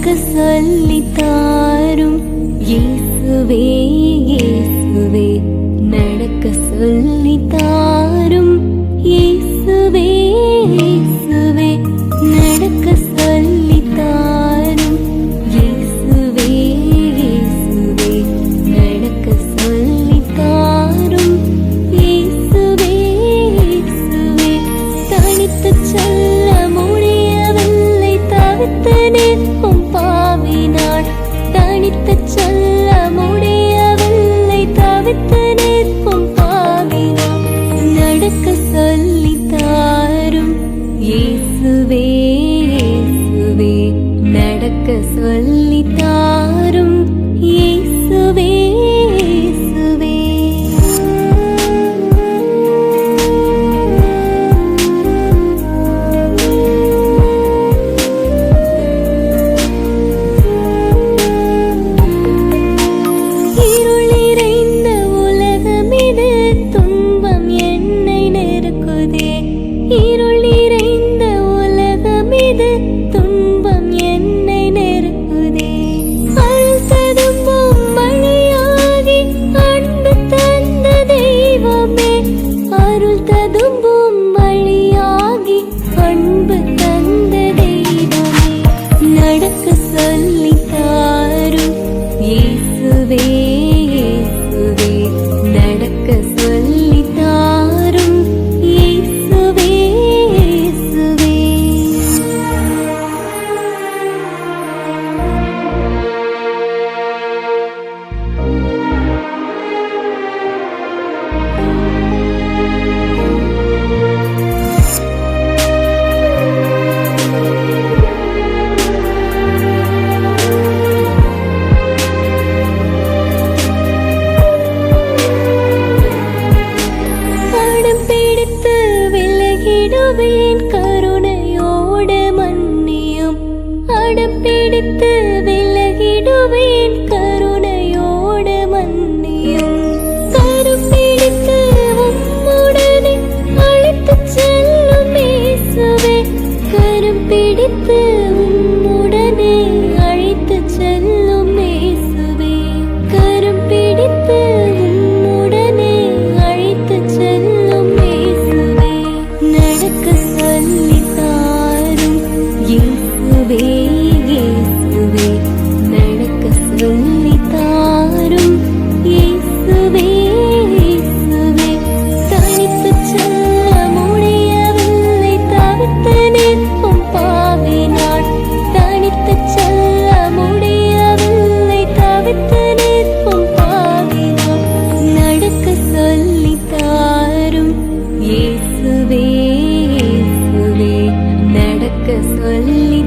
நடக்க சொல்லித் தாரும் இயேசுவே இயேசுவே நடக்க சொல்லித் தாரும் இயேசுவே இயேசுவே நடக்க சொல்லித் தாரும் இயேசுவே இயேசுவே நடக்க சொல்லித் தாரும் இயேசுவே இயேசுவே தனித்துச் செல்ல முடியவில்லை தவித்து நிற்கும் பாவினான் தனித்துச் செல்ல முடியவில்லை தவித்து நிற்கும் பாவினான் நடக்க சொல்லித் தாரும் இயேசுவே இயேசுவே நடக்க சொல்லித் தாரும் இயேசுவே இயேசுவே இருளிறைந்த உலகமிது துன்பம் என்னை நெருக்குதே இருளிறைந்த உலகமிது துன்பம் என்னை நெருக்குதே அருள் ததும்பும் மழையாகி அன்பு தந்த தெய்வமே அருள் ததும்பும் மழையாகி அன்பு தந்த தெய்வமே நடக்க சொல்லித் தாரும் இயேசுவே இயேசுவே நடக்க சொல்லித் தாரும் இயேசுவே இயேசுவே படம் பிடித்து விலகிடுவேன் கருணையோடு மன்னியும் அடம் பிடித்து விலகிடுவேன் கருணையோடு மன்னியும் கரம் பிடித்து உம்முடனே அழைத்துச் செல்லும் இயேசுவே கரம் பிடித்து உம்முடனே அழைத்துச் செல்லும் இயேசுவே கரம் பிடித்து உம்முடனே அழைத்துச் செல்லும் இயேசுவே நடக்க சொல்லித் தாரும் இயேசுவே இயேசுவே நடக்க சொல்லித் தாரும் இயேசுவே இயேசுவே தனித்துச் செல்ல முடியவில்லை தவித்து நிற்கும் பாவினான் தனித்துச் செல்ல முடியவில்லை தவித்து நிற்கும் பாவினான் நடக்க சொல்லித் தாரும் இயேசுவே இயேசுவே நடக்க சொல்லித்